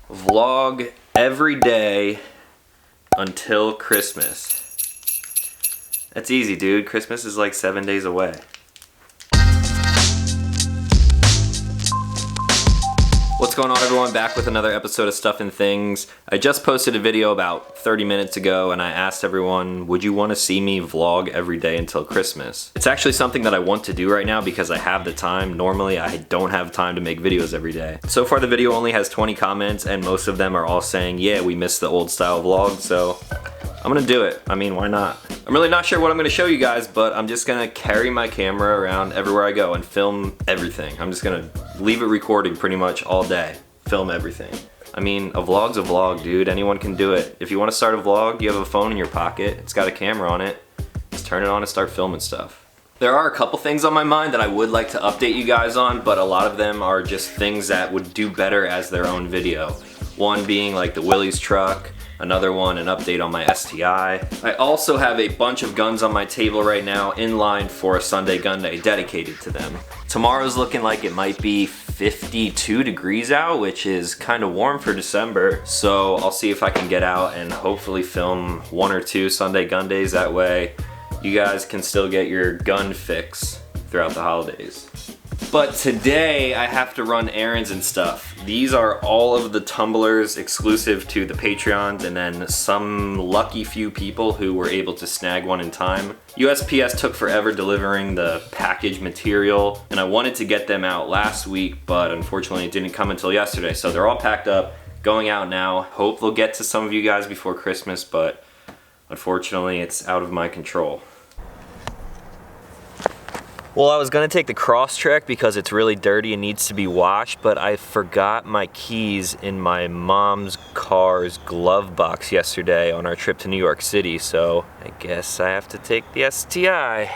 Vlog every day until Christmas. That's easy, dude. Christmas is like 7 days away. What's going on, everyone? Back with another episode of Stuff and Things. I just posted a video about 30 minutes ago and I asked everyone, would you want to see me vlog every day until Christmas? It's actually something that I want to do right now because I have the time. Normally I don't have time to make videos every day. So far the video only has 20 comments and most of them are all saying, yeah, we missed the old style vlog, so I'm gonna do it. I mean, why not? I'm really not sure what I'm gonna show you guys, but I'm just gonna carry my camera around everywhere I go and film everything. I'm just gonna leave it recording pretty much all day. Film everything. I mean, a vlog's a vlog, dude. Anyone can do it. If you wanna start a vlog, you have a phone in your pocket, it's got a camera on it, just turn it on and start filming stuff. There are a couple things on my mind that I would like to update you guys on, but a lot of them are just things that would do better as their own video. One being like the Willys truck, another one, an update on my STI. I also have a bunch of guns on my table right now in line for a Sunday gun day dedicated to them. Tomorrow's looking like it might be 52 degrees out, which is kind of warm for December. So I'll see if I can get out and hopefully film 1 or 2 Sunday gun days. That way you guys can still get your gun fix throughout the holidays. But today I have to run errands and stuff. These are all of the tumblers exclusive to the Patreons and then some lucky few people who were able to snag one in time. USPS took forever delivering the package material and I wanted to get them out last week, but unfortunately it didn't come until yesterday. So they're all packed up, going out now. Hope they'll get to some of you guys before Christmas, but unfortunately it's out of my control. Well, I was gonna take the cross trek because it's really dirty and needs to be washed, but I forgot my keys in my mom's car's glove box yesterday on our trip to New York City, so I guess I have to take the STI.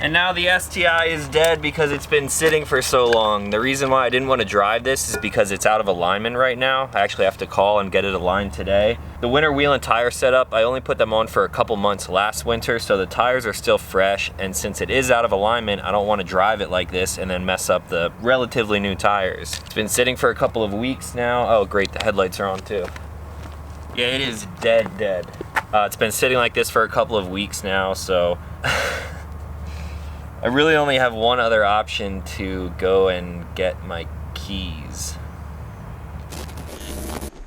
And now the STI is dead because it's been sitting for so long. The reason why I didn't want to drive this is because it's out of alignment right now. I actually have to call and get it aligned today. The winter wheel and tire setup, I only put them on for a couple months last winter, so the tires are still fresh, and since it is out of alignment, I don't want to drive it like this and then mess up the relatively new tires. It's been sitting for a couple of weeks now. Oh great, the headlights are on too. Yeah, it is dead. It's been sitting like this for a couple of weeks now, so I really only have one other option to go and get my keys.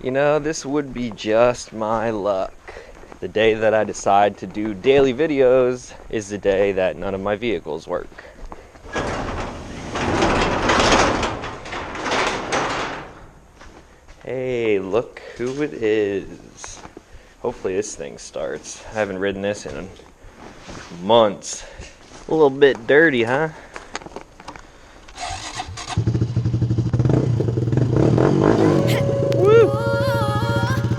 You know, this would be just my luck. The day that I decide to do daily videos is the day that none of my vehicles work. Hey, look who it is. Hopefully this thing starts. I haven't ridden this in months. A little bit dirty, huh? Woo!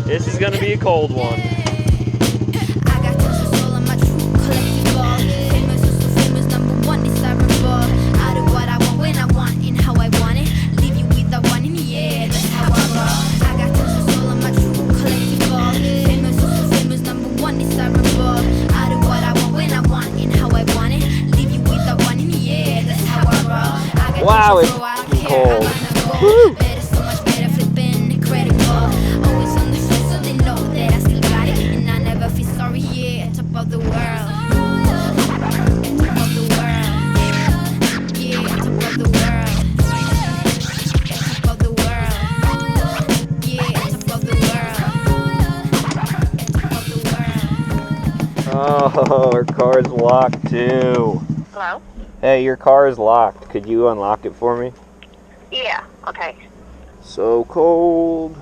This is gonna be a cold one. Wow, it's cold. Woo! Oh, our car's locked too. Hello? Hey, your car is locked. Could you unlock it for me? Yeah, okay. So cold.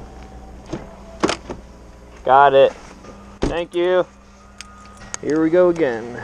Got it. Thank you. Here we go again.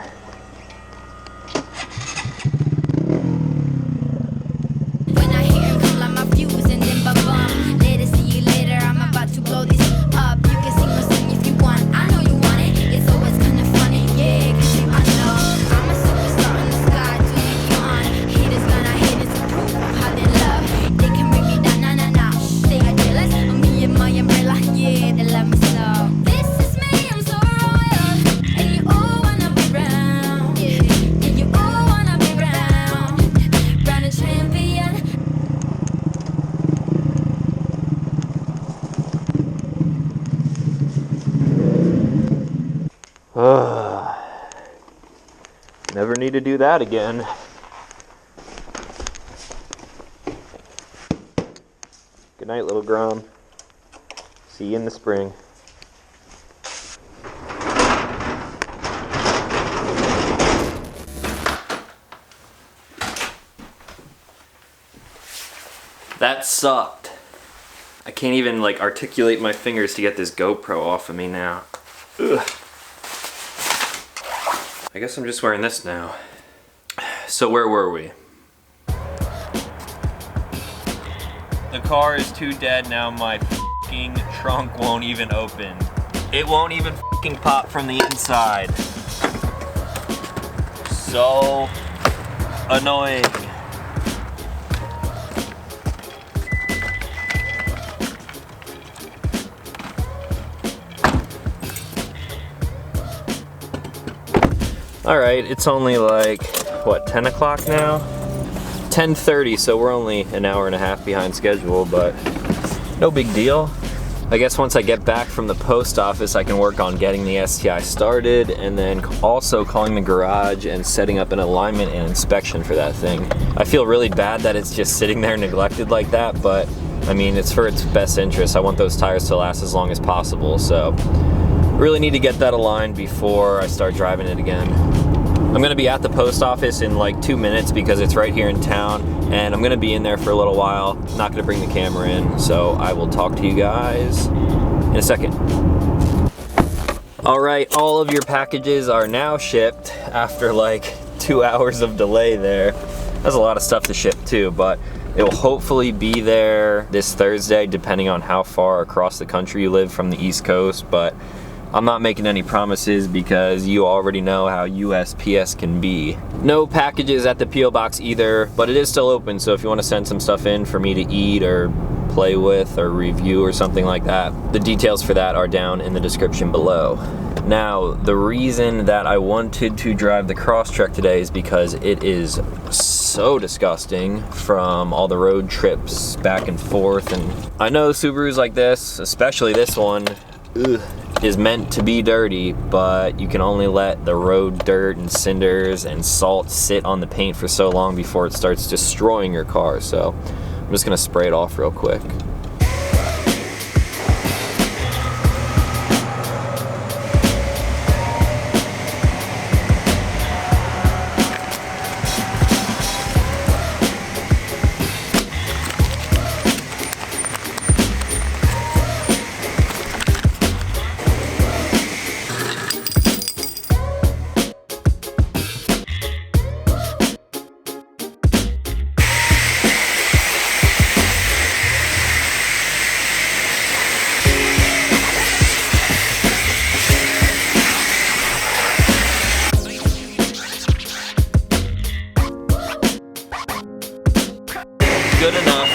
When I hear him call out my views and then ba-bum. Later, see you later, I'm about to blow this up. You can sing my song if you want, I know you want it. It's always kind of funny, yeah, cause you I know I'm a superstar in the sky to lead you on. Haters gonna hate us to prove how they love. They can bring me down, nah. They are jealous of me and my umbrella, yeah, they love me so. This is me, I'm so royal. Never need to do that again. Good night, little Grom. See you in the spring. That sucked. I can't even like articulate my fingers to get this GoPro off of me now. Ugh. I guess I'm just wearing this now. So where were we? The car is too dead now. My f***ing trunk won't even open. It won't even f***ing pop from the inside. So annoying. All right, it's only like, what, 10 o'clock now? 10:30, so we're only an hour and a half behind schedule, but no big deal. I guess once I get back from the post office, I can work on getting the STI started and then also calling the garage and setting up an alignment and inspection for that thing. I feel really bad that it's just sitting there neglected like that, but I mean, it's for its best interest. I want those tires to last as long as possible, so really need to get that aligned before I start driving it again. I'm gonna be at the post office in like 2 minutes because it's right here in town, and I'm gonna be in there for a little while. Not gonna bring the camera in, so I will talk to you guys in a second. All right, all of your packages are now shipped after like 2 hours of delay there. That's a lot of stuff to ship too, but it will hopefully be there this Thursday, depending on how far across the country you live from the East Coast, but I'm not making any promises because you already know how USPS can be. No packages at the P.O. box either, but it is still open, so if you want to send some stuff in for me to eat or play with or review or something like that, the details for that are down in the description below. Now, the reason that I wanted to drive the Crosstrek today is because it is so disgusting from all the road trips back and forth, and I know Subarus like this, especially this one, is meant to be dirty, but you can only let the road dirt and cinders and salt sit on the paint for so long before it starts destroying your car. So I'm just gonna spray it off real quick. Good enough.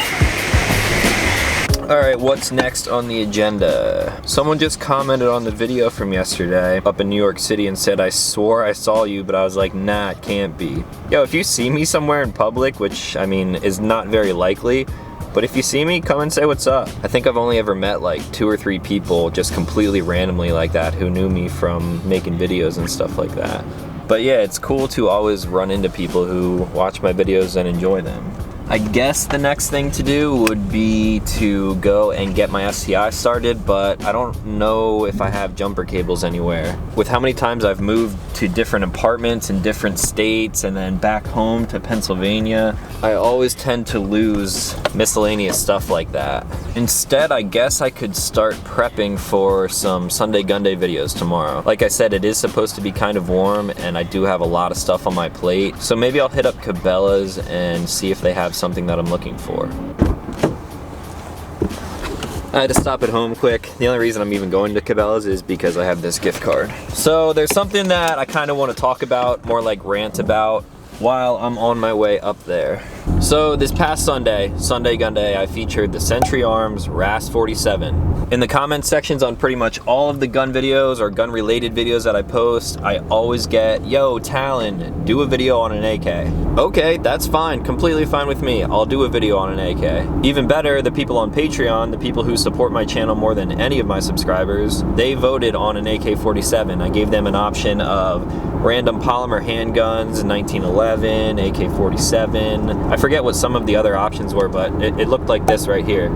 Alright, what's next on the agenda? Someone just commented on the video from yesterday up in New York City and said, I swore I saw you, but I was like, nah, it can't be. Yo, if you see me somewhere in public, which, I mean, is not very likely, but if you see me, come and say what's up. I think I've only ever met like 2 or 3 people just completely randomly like that who knew me from making videos and stuff like that. But yeah, it's cool to always run into people who watch my videos and enjoy them. I guess the next thing to do would be to go and get my STI started, but I don't know if I have jumper cables anywhere. With how many times I've moved to different apartments in different states and then back home to Pennsylvania, I always tend to lose miscellaneous stuff like that. Instead, I guess I could start prepping for some Sunday Gunday videos tomorrow. Like I said, it is supposed to be kind of warm and I do have a lot of stuff on my plate, so maybe I'll hit up Cabela's and see if they have something that I'm looking for. I had to stop at home quick. The only reason I'm even going to Cabela's is because I have this gift card. So there's something that I kind of want to talk about, more like rant about, while I'm on my way up there. So this past Sunday Gun Day, I featured the Century Arms RAS 47. In the comment sections on pretty much all of the gun videos or gun related videos that I post, I always get, yo, Talon, do a video on an AK. Okay, that's fine, completely fine with me. I'll do a video on an AK. Even better, the people on Patreon, the people who support my channel more than any of my subscribers, they voted on an AK-47. I gave them an option of random polymer handguns, 1911, AK-47. I forget what some of the other options were, but it looked like this right here.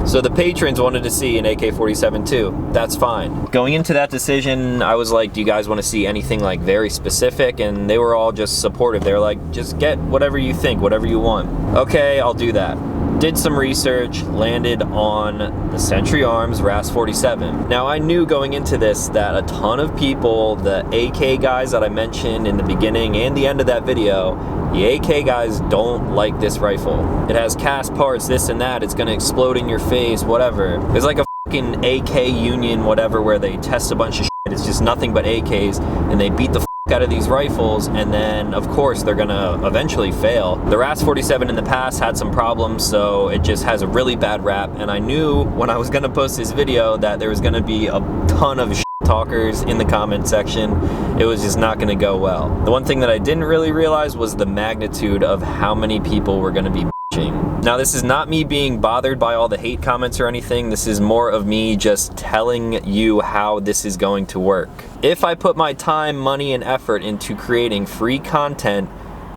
So the patrons wanted to see an AK-47 too. That's fine. Going into that decision, I was like, do you guys want to see anything like very specific? And they were all just supportive. They were like, just get whatever you think, whatever you want. Okay, I'll do that. Did some research, landed on the Century Arms RAS 47. Now I knew going into this that a ton of people, the AK guys that I mentioned in the beginning and the end of that video, the AK guys don't like this rifle. It has cast parts, this and that, it's gonna explode in your face, whatever. There's like a fucking AK union, whatever, where they test a bunch of shit. It's just nothing but AKs, and they beat the out of these rifles, and then of course they're gonna eventually fail. The RAS 47 in the past had some problems, so it just has a really bad rap, and I knew when I was gonna post this video that there was gonna be a ton of shit talkers in the comment section. It was just not gonna go well. The one thing that I didn't really realize was the magnitude of how many people were gonna be bitching. Now this is not me being bothered by all the hate comments or anything. This is more of me just telling you how this is going to work. If I put my time, money, and effort into creating free content,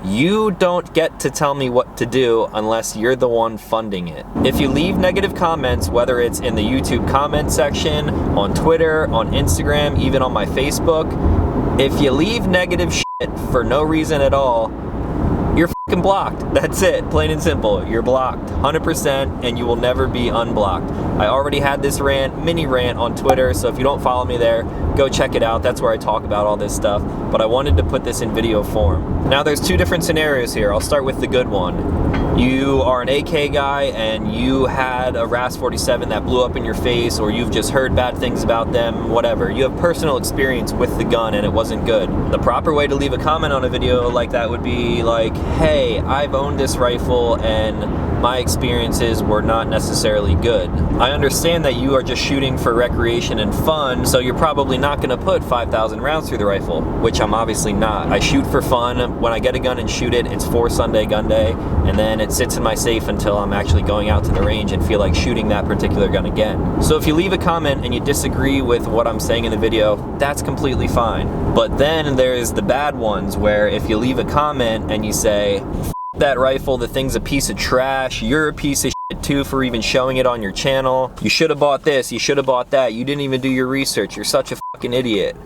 you don't get to tell me what to do unless you're the one funding it. If you leave negative comments, whether it's in the YouTube comment section, on Twitter, on Instagram, even on my Facebook, if you leave negative shit for no reason at all, you're fucking blocked. That's it, plain and simple. You're blocked 100%, and you will never be unblocked. I already had this mini rant on Twitter, so if you don't follow me there, go check it out. That's where I talk about all this stuff, but I wanted to put this in video form. Now there's two different scenarios here. I'll start with the good one. You are an AK guy and you had a RAS 47 that blew up in your face, or you've just heard bad things about them, whatever. You have personal experience with the gun and it wasn't good. The proper way to leave a comment on a video like that would be like, hey, I've owned this rifle and my experiences were not necessarily good. I understand that you are just shooting for recreation and fun, so you're probably not gonna put 5,000 rounds through the rifle, which I'm obviously not. I shoot for fun. When I get a gun and shoot it, it's for Sunday Gun Day, and then it sits in my safe until I'm actually going out to the range and feel like shooting that particular gun again. So if you leave a comment and you disagree with what I'm saying in the video, that's completely fine. But then there's the bad ones where if you leave a comment and you say, that rifle, the thing's a piece of trash, you're a piece of shit too for even showing it on your channel, you should have bought this, you should have bought that, you didn't even do your research, you're such a fucking idiot.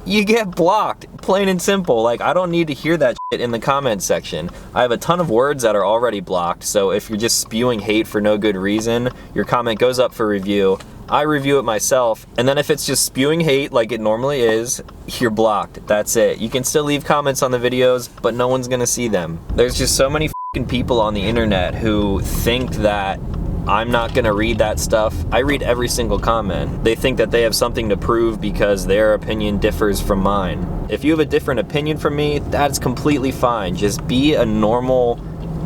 You get blocked, plain and simple. Like, I don't need to hear that shit in the comment section. I have a ton of words that are already blocked, so if you're just spewing hate for no good reason, your comment goes up for review, I review it myself, and then if it's just spewing hate like it normally is, you're blocked. That's it. You can still leave comments on the videos, but no one's gonna see them. There's just so many fucking people on the internet who think that I'm not gonna read that stuff. I read every single comment. They think that they have something to prove because their opinion differs from mine. If you have a different opinion from me, that's completely fine. Just be a normal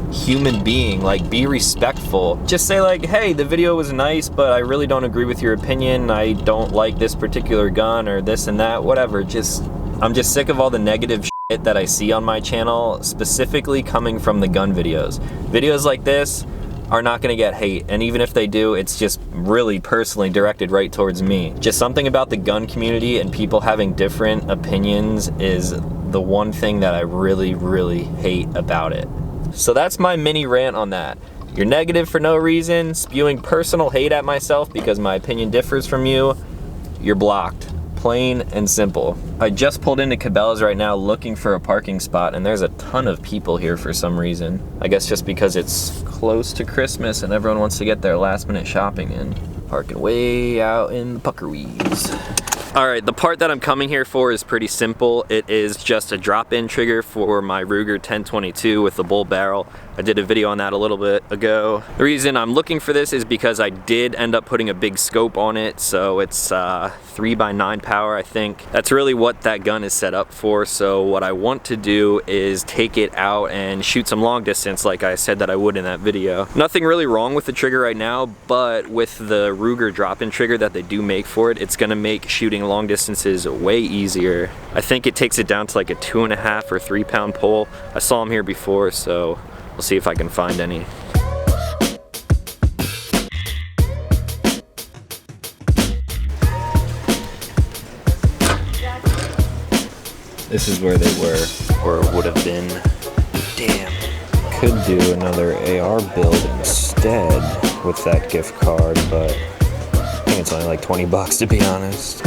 human being, like, be respectful. Just say like, hey, the video was nice, but I really don't agree with your opinion. I don't like this particular gun or this and that, whatever. I'm just sick of all the negative shit that I see on my channel, specifically coming from the gun videos. Videos like this are not gonna get hate, and even if they do, it's just really personally directed right towards me. Just something about the gun community and people having different opinions is the one thing that I really, really hate about it. So that's my mini rant on that. You're negative for no reason, spewing personal hate at myself because my opinion differs from you, you're blocked. Plain and simple. I just pulled into Cabela's right now looking for a parking spot, and there's a ton of people here for some reason. I guess just because it's close to Christmas and everyone wants to get their last minute shopping in. Parking way out in the Puckerwees. Alright, the part that I'm coming here for is pretty simple. It is just a drop-in trigger for my Ruger 1022 with the bull barrel. I did a video on that a little bit ago. The reason I'm looking for this is because I did end up putting a big scope on it, so it's 3x9 power, I think. That's really what that gun is set up for, so what I want to do is take it out and shoot some long distance like I said that I would in that video. Nothing really wrong with the trigger right now, but with the Ruger drop-in trigger that they do make for it, it's gonna make shooting long distances way easier. I think it takes it down to like a 2.5 or 3 pound pole. I saw them here before, so we'll see if I can find any. This is where they were, or would have been. Damn. Could do another AR build instead with that gift card, but I think it's only like 20 bucks to be honest.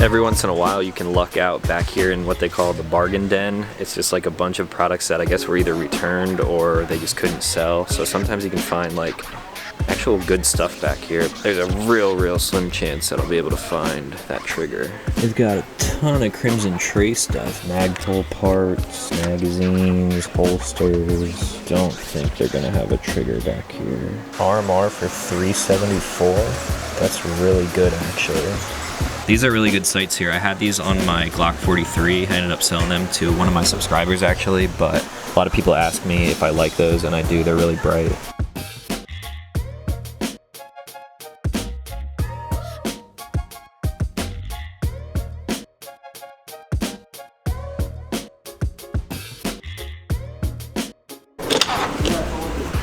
Every once in a while you can luck out back here in what they call the bargain den. It's just like a bunch of products that I guess were either returned or they just couldn't sell. So sometimes you can find like actual good stuff back here. There's a real slim chance that I'll be able to find that trigger. They've got a ton of Crimson Trace stuff. Magpul parts, magazines, holsters. Don't think they're gonna have a trigger back here. RMR for $374. That's really good actually. These are really good sights here. I had these on my Glock 43. I ended up selling them to one of my subscribers actually, but a lot of people ask me if I like those, and I do. They're really bright.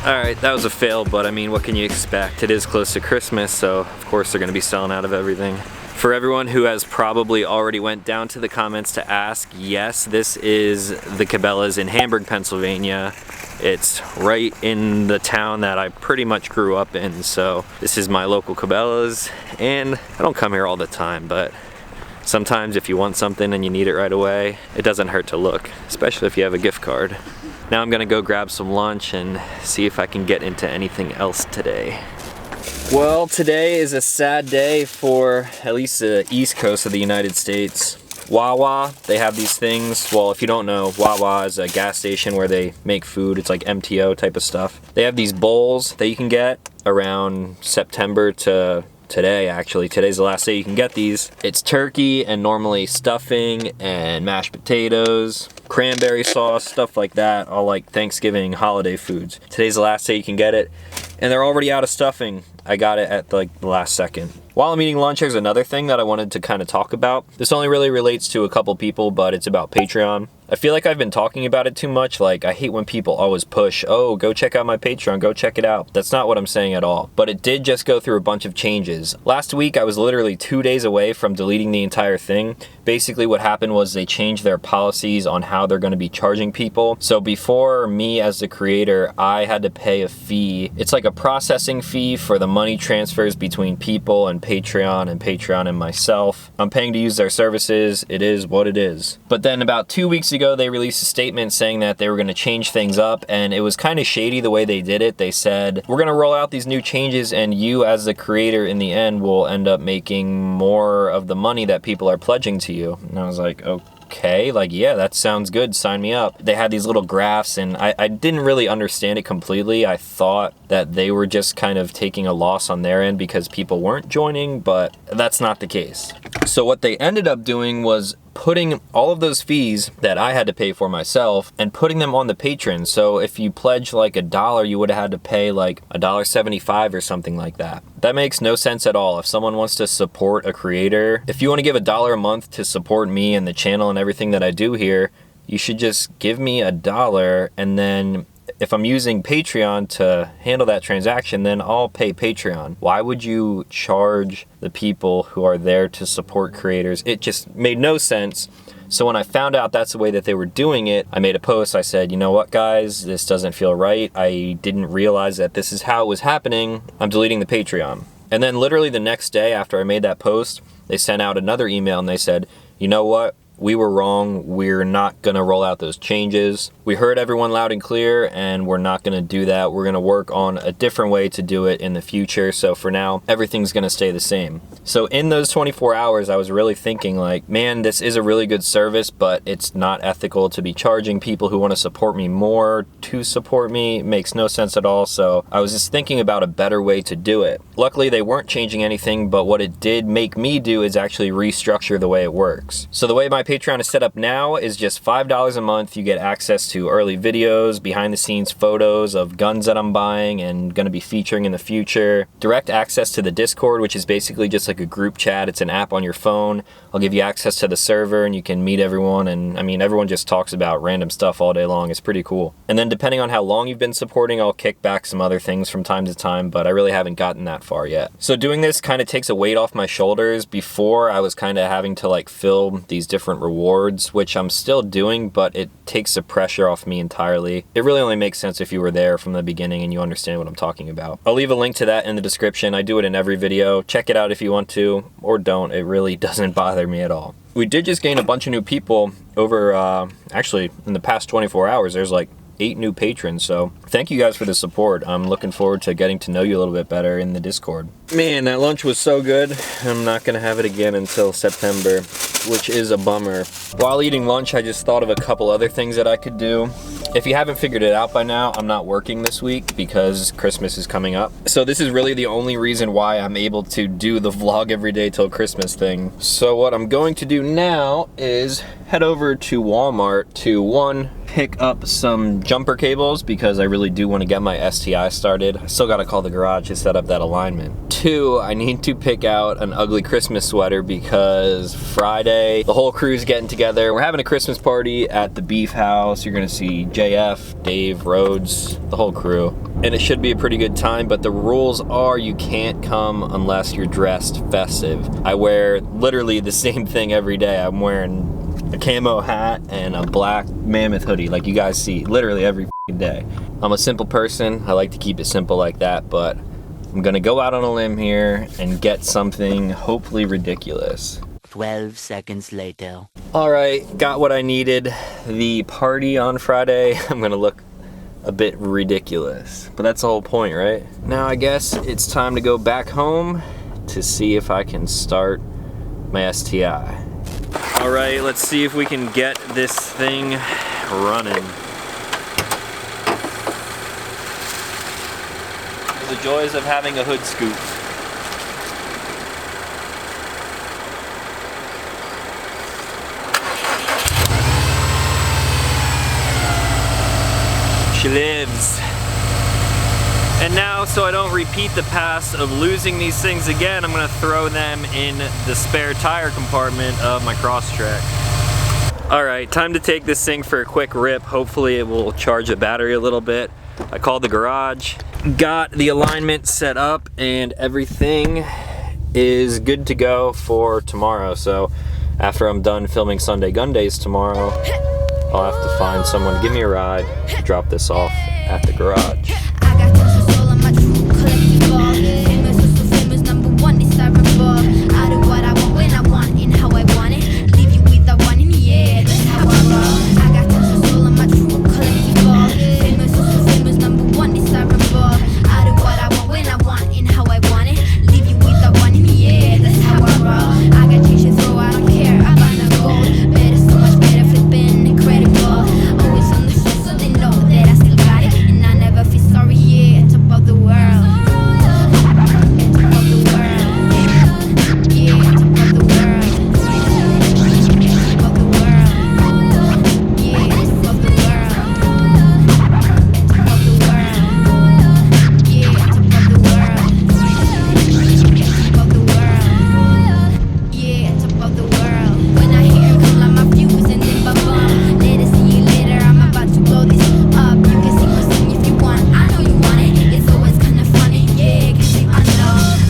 Alright, that was a fail, but I mean, what can you expect? It is close to Christmas, so of course they're going to be selling out of everything. For everyone who has probably already went down to the comments to ask, yes, this is the Cabela's in Hamburg, Pennsylvania. It's right in the town that I pretty much grew up in, so this is my local Cabela's, and I don't come here all the time, but sometimes if you want something and you need it right away, it doesn't hurt to look, especially if you have a gift card. Now I'm gonna go grab some lunch and see if I can get into anything else today. Well, today is a sad day for at least the east coast of the United States. Wawa, they have these things. Well, if you don't know, Wawa is a gas station where they make food. It's like MTO type of stuff. They have these bowls that you can get around September to today, actually. Today's the last day you can get these. It's turkey and normally stuffing and mashed potatoes, cranberry sauce, stuff like that, all like Thanksgiving holiday foods. Today's the last day you can get it, and they're already out of stuffing. I got it at like the last second. While I'm eating lunch, there's another thing that I wanted to kind of talk about. This only really relates to a couple people, but it's about Patreon. I feel like I've been talking about it too much. Like, I hate when people always push, oh, go check out my Patreon, go check it out. That's not what I'm saying at all. But it did just go through a bunch of changes. Last week, I was literally 2 days away from deleting the entire thing. Basically, what happened was they changed their policies on how they're going to be charging people. So before, me as the creator, I had to pay a fee. It's like a processing fee for the money transfers between people and Patreon and myself. I'm paying to use their services. It is what it is. But then about 2 weeks ago, they released a statement saying that they were going to change things up, and it was kind of shady the way they did it. They said, we're going to roll out these new changes, and you as the creator in the end will end up making more of the money that people are pledging to you. And I was like, okay, like, yeah, that sounds good, sign me up. They had these little graphs, and I didn't really understand it completely. I thought that they were just kind of taking a loss on their end because people weren't joining, but that's not the case. So what they ended up doing was putting all of those fees that I had to pay for myself and putting them on the patrons. So if you pledge like $1, you would have had to pay like $1.75 or something like that. That makes no sense at all. If someone wants to support a creator, if you want to give $1 a month to support me and the channel and everything that I do here, you should just give me $1, and then if I'm using Patreon to handle that transaction, then I'll pay Patreon. Why would you charge the people who are there to support creators? It just made no sense. So when I found out that's the way that they were doing it, I made a post. I said, you know what, guys, this doesn't feel right. I didn't realize that this is how it was happening. I'm deleting the Patreon. And then literally the next day after I made that post, they sent out another email and they said, you know what? we were wrong. We're not gonna roll out those changes. We heard everyone loud and clear, and we're not gonna do that. We're gonna work on a different way to do it in the future. So for now, everything's gonna stay the same. So in those 24 hours, I was really thinking like, man, this is a really good service, but it's not ethical to be charging people who wanna support me more to support me. It makes no sense at all. So I was just thinking about a better way to do it. Luckily, they weren't changing anything, but what it did make me do is actually restructure the way it works. So the way my Patreon is set up now is just $5 a month. You get access to early videos, behind the scenes photos of guns that I'm buying and gonna be featuring in the future, direct access to the Discord, which is basically just like a group chat. It's an app on your phone. I'll give you access to the server and you can meet everyone, and I mean, everyone just talks about random stuff all day long. It's pretty cool. And then depending on how long you've been supporting, I'll kick back some other things from time to time, but I really haven't gotten that far yet. So doing this kind of takes a weight off my shoulders. Before, I was kind of having to like fill these different rewards, which I'm still doing, but it takes the pressure off me entirely. It really only makes sense if you were there from the beginning and you understand what I'm talking about. I'll leave a link to that in the description. I do it in every video. Check it out if you want to, or don't. It really doesn't bother me at all. We did just gain a bunch of new people over, actually, in the past 24 hours, there's like 8 new patrons, so thank you guys for the support. I'm looking forward to getting to know you a little bit better in the Discord. Man, that lunch was so good. I'm not gonna have it again until September, which is a bummer. While eating lunch, I just thought of a couple other things that I could do. If you haven't figured it out by now, I'm not working this week because Christmas is coming up. So this is really the only reason why I'm able to do the vlog every day till Christmas thing. So what I'm going to do now is head over to Walmart to, one, pick up some jumper cables because I really do want to get my STI started. I still got to call the garage to set up that alignment. 2, I need to pick out an ugly Christmas sweater because Friday, the whole crew's getting together. We're having a Christmas party at the Beef House. You're gonna see JF, Dave, Rhodes, the whole crew. And it should be a pretty good time, but the rules are you can't come unless you're dressed festive. I wear literally the same thing every day. I'm wearing a camo hat and a black mammoth hoodie like you guys see literally every day. I'm a simple person. I like to keep it simple like that, but I'm gonna go out on a limb here and get something hopefully ridiculous. 12 seconds later. All right, got what I needed. The party on Friday, I'm gonna look a bit ridiculous, but that's the whole point, right? Now I guess it's time to go back home to see if I can start my STI. All right, let's see if we can get this thing running. The joys of having a hood scoop. She lives. And now, so I don't repeat the past of losing these things again, I'm gonna throw them in the spare tire compartment of my Crosstrek. All right, time to take this thing for a quick rip. Hopefully it will charge the battery a little bit. I called the garage, got the alignment set up, and everything is good to go for tomorrow. So after I'm done filming Sunday Gun Days tomorrow, I'll have to find someone to give me a ride to drop this off at the garage. I got tons of soul on my true collectible. Famous, so famous, #1 desirable. I do what I want when I want and how I want it. Leave you with the one in the air, that's how I roll. I got tons of soul on my true collectible. Famous, so famous, #1 desirable. I do what I want when I want and how I want it. Leave you with the one in the air, that's how I roll. I got change to throw, I don't care, I buy no gold. Better, so much better, flipping incredible. Always on the show so they know that I still got it. And I never feel sorry, yeah, top of the world. Top of the world. Yeah, top of the world. Top of the world. Yeah, top of the world. Top of the world. Yeah, top of the world. Top of the world. Yeah, top of the world. When I hear it come like my views and then ba-bum. Later, see you later, I'm about to blow this up. You can sing my song if you want, I know you want it. It's always kinda funny, yeah, cause you know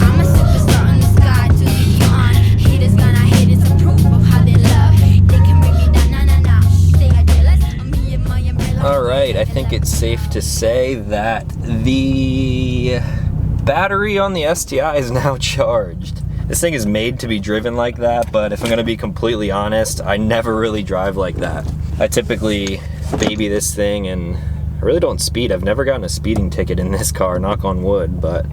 I'm a superstar in the sky to lead you on. Haters gonna hate, it's a proof of how they love. They can bring me down, nah, nah, nah. They are jealous of me and my umbrella. All right, I think it's safe to say that the battery on the STI is now charged. This thing is made to be driven like that, but if I'm gonna be completely honest, I never really drive like that. I typically baby this thing and I really don't speed. I've never gotten a speeding ticket in this car, knock on wood, but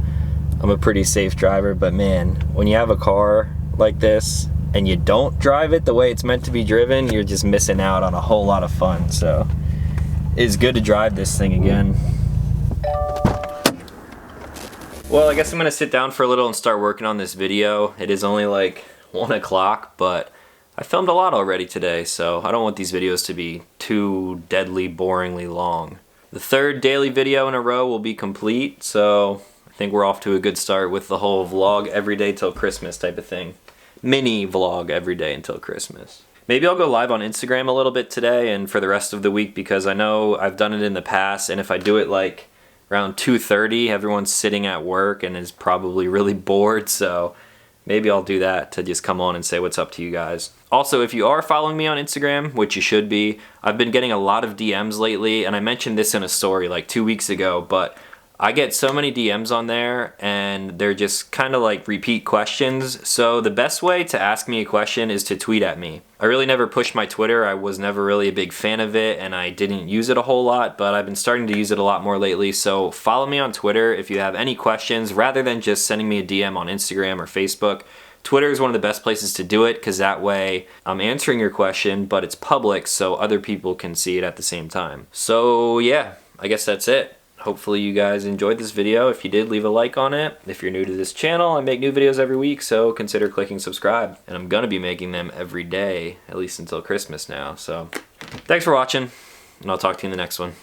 I'm a pretty safe driver. But man, when you have a car like this and you don't drive it the way it's meant to be driven, you're just missing out on a whole lot of fun. So it's good to drive this thing again. Well, I guess I'm gonna sit down for a little and start working on this video. It is only like 1 o'clock, but I filmed a lot already today, so I don't want these videos to be too deadly boringly long. The 3rd daily video in a row will be complete, so I think we're off to a good start with the whole vlog every day till Christmas type of thing. Mini vlog every day until Christmas. Maybe I'll go live on Instagram a little bit today and for the rest of the week, because I know I've done it in the past, and if I do it like around 2:30, everyone's sitting at work and is probably really bored, so maybe I'll do that to just come on and say what's up to you guys. Also, if you are following me on Instagram, which you should be, I've been getting a lot of DMs lately, and I mentioned this in a story like 2 weeks ago, but I get so many DMs on there and they're just kind of like repeat questions. So the best way to ask me a question is to tweet at me. I really never pushed my Twitter. I was never really a big fan of it and I didn't use it a whole lot, but I've been starting to use it a lot more lately. So follow me on Twitter if you have any questions rather than just sending me a DM on Instagram or Facebook. Twitter is one of the best places to do it because that way I'm answering your question, but it's public so other people can see it at the same time. So yeah, I guess that's it. Hopefully you guys enjoyed this video. If you did, leave a like on it. If you're new to this channel, I make new videos every week, so consider clicking subscribe. And I'm gonna be making them every day, at least until Christmas now. So thanks for watching, and I'll talk to you in the next one.